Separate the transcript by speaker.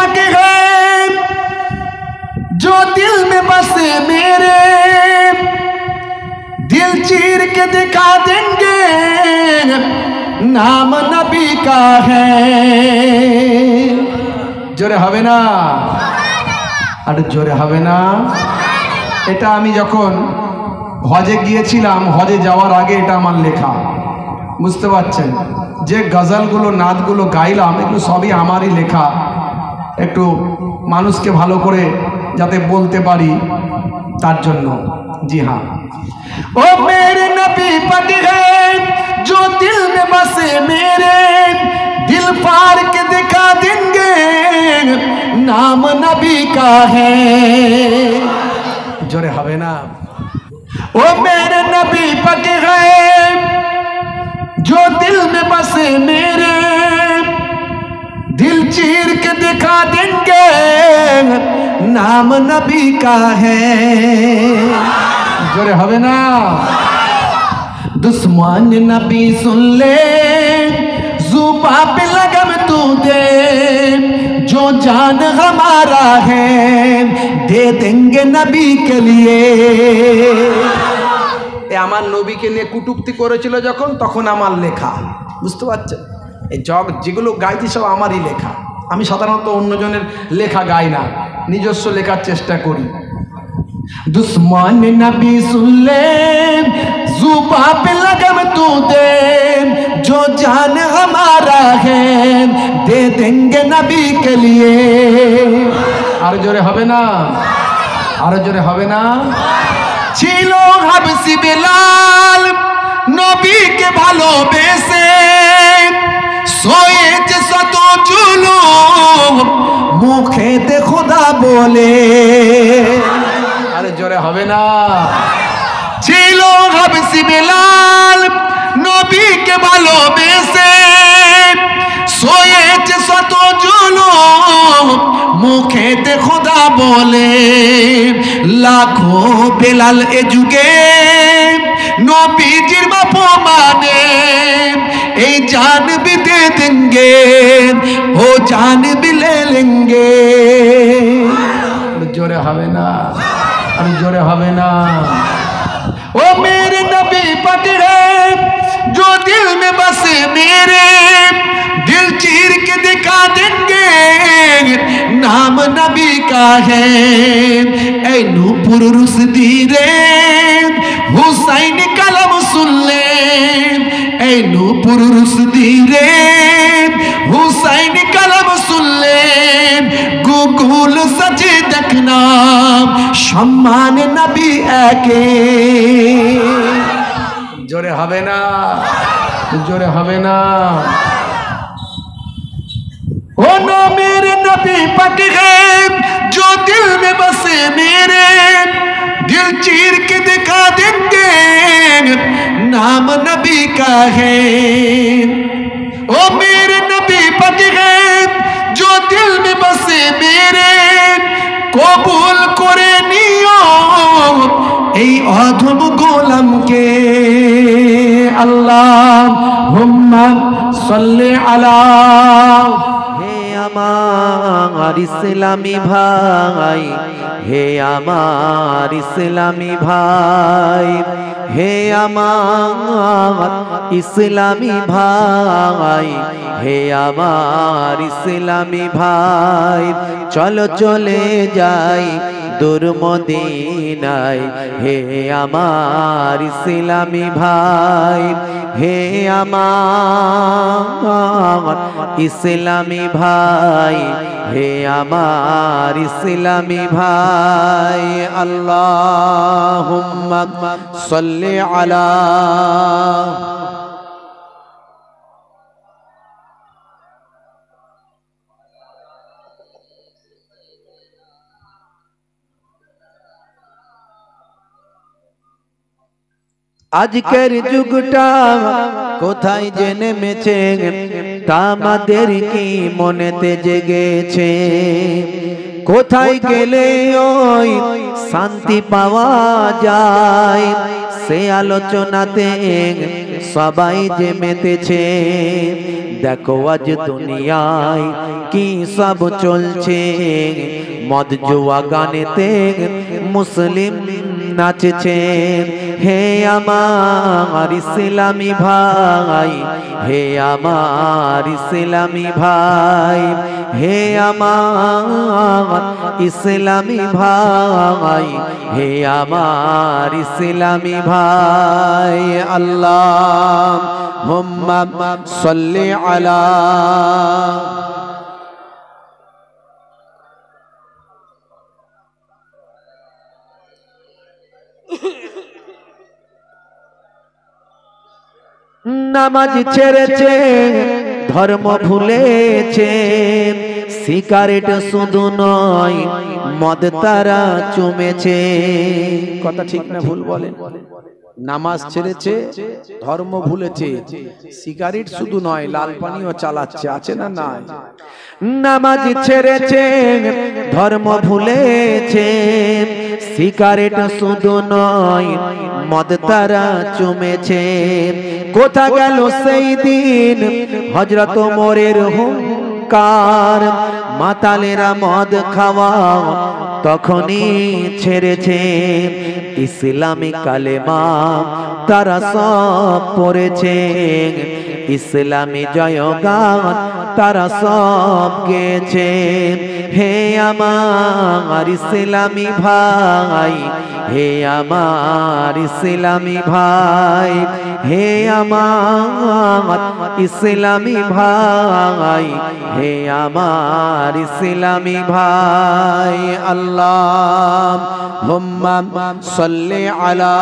Speaker 1: पक है जो दिल में बसे मेरे, दिल चीर के दिखा देंगे नाम नबी का है। जोरे हवे ना আর জোরে হবে না। এটা আমি যখন হজে গিয়েছিলাম, হজে যাওয়ার আগে এটা আমার লেখা, বুঝতে পারছেন? যে গজলগুলো নাতগুলো গাইলাম এগুলো সবই আমারই লেখা, একটু মানুষকে ভালো করে যাতে বলতে পারি তার জন্য। জি হ্যাঁ। ও মেরে নবী পক है जो दिल में बसे मेरे, दिल फाड़ के दिखा देंगे नाम नबी का है। जोरे हवे ना। ओ मेरे नबी पक है जो दिल में बसे मेरे, दिल चीर के दिखा देंगे नाम नबी का है। जोरे हवे ना। दुश्मन नबी सुन ले जुबा पे लगम तू दे, जो जान हमारा है दे देंगे नबी के लिए। আমার নবীকে নিয়ে কুটুক্তি করেছিল যখন, তখন আমার লেখা, বুঝতে পারছেন? এই যেগুলো গাইছি সব আমারই লেখা। আমি সাধারণত অন্যজনের লেখা গাই না, নিজস্ব লেখার চেষ্টা করি। दुश्मन नबी सुन ले जुबा पे लगम तू दे, जो जान हमारा है दे देंगे नबी के लिए। আর জোরে হবে না, আর জোরে হবে না। ছিল হাবসি বেলাল নবীকে ভালোবেসে, সোয়েছে শত জুলুম মুখেতে খোদা বলে। আরে জোরে হবে না। ছিল হাবসি বেলাল নবীকে ভালোবেসে, সোয়েছে শত জুলুম মুখেতে খোদা বলে। লাখো বেলাল এ যুগে নবীজির অপমানে এই জান भी दे देंगे वो जान भी ले लेंगे। जोरे হবে না, আর জোরে হবে না। ओ मेरे नबी पक है जो दिल में बसे मेरे, दिल चीर के दिखा देंगे नाम नबी का है। ऐ नूपुर रुसदी रे हुसैन कलम सुन ले, ऐ नूपुर रुसदी रे हुसैन कलम सुन ले। गुगुल सजे देखना सम्मान नबी एके। जोरे হবে না, जोरे হবে না। ओ नो मेरे नबी पक है जो दिल में बसे मेरे, दिल चीर के दिखा देंगे नाम नबी का है। ओ मेरे नबी पक है जो दिल में बसे मेरे, কবুল করে নিও এই অধম গোলামকে। আল্লাহুম্মা সাল্লি আলা।
Speaker 2: হে আমার ইসলামী ভাই, হে আমার ইসলামী ভাই, হে আমার ইসলামী ভাই, হে আমার ইসলামী ভাই। চলো চলে যাই দূর মদিনায়, হে আমার ইসলামী ভাই, হে আমার ইসলামী ভাই, হে আমার ইসলামী ভাই। আল্লাহুম্মা সাল্লি আলা। আজকের যুগটা কোথায় যে নেমেছে তা আমাদের কি মনেতে জেগেছে। কোথায় গেলে ওই শান্তি পাওয়া যায় সে আলোচনাতে সবাই যে মেতেছে। দেখো আজ দুনিয়ায় কি সব চলছে, মদ জুয়া গানেতে মুসলিম নাচছে। হে আমার ইসলামী ভাই, হে আমার ইসলামী ভাই, হে আমার ইসলামী ভাই, হে আমার ইসলামী ভাই। আল্লাহুম্মা সাল্লি আলা নামাজ ছেড়েছে, ধর্ম ভুলেছে, সিগারেট শুধু নয় মদ তারা চুমেছে।
Speaker 1: কথা ঠিক না ভুল বলেন? নামাজ ছেড়েছে, ধর্ম ভুলেছে, সিগারেট শুধু নয় লাল পানিও চালাচ্ছে, আছে না নাই?
Speaker 2: নামাজ ছেড়েছে, ধর্ম ভুলেছে, সিগারেট শুধু নয় মদ তারা চুমেছে। কোথা গেল সেই দিন হযরত ওমরের হুঙ্কার, মাতালেরা মদ খাওয়া তখনই ছেড়েছে। ইসলামী কালেমা তারা সব পড়েছে, ইসলামী জয়গান তারা সব গেয়েছে। হে আমার ইসলামী ভাই, হে আমার ইসলামী ভাই, হে আমার ইসলামী ভাই, হে আমার ইসলামী ভাই। আল্লাহুম্মা সাল্লি আলা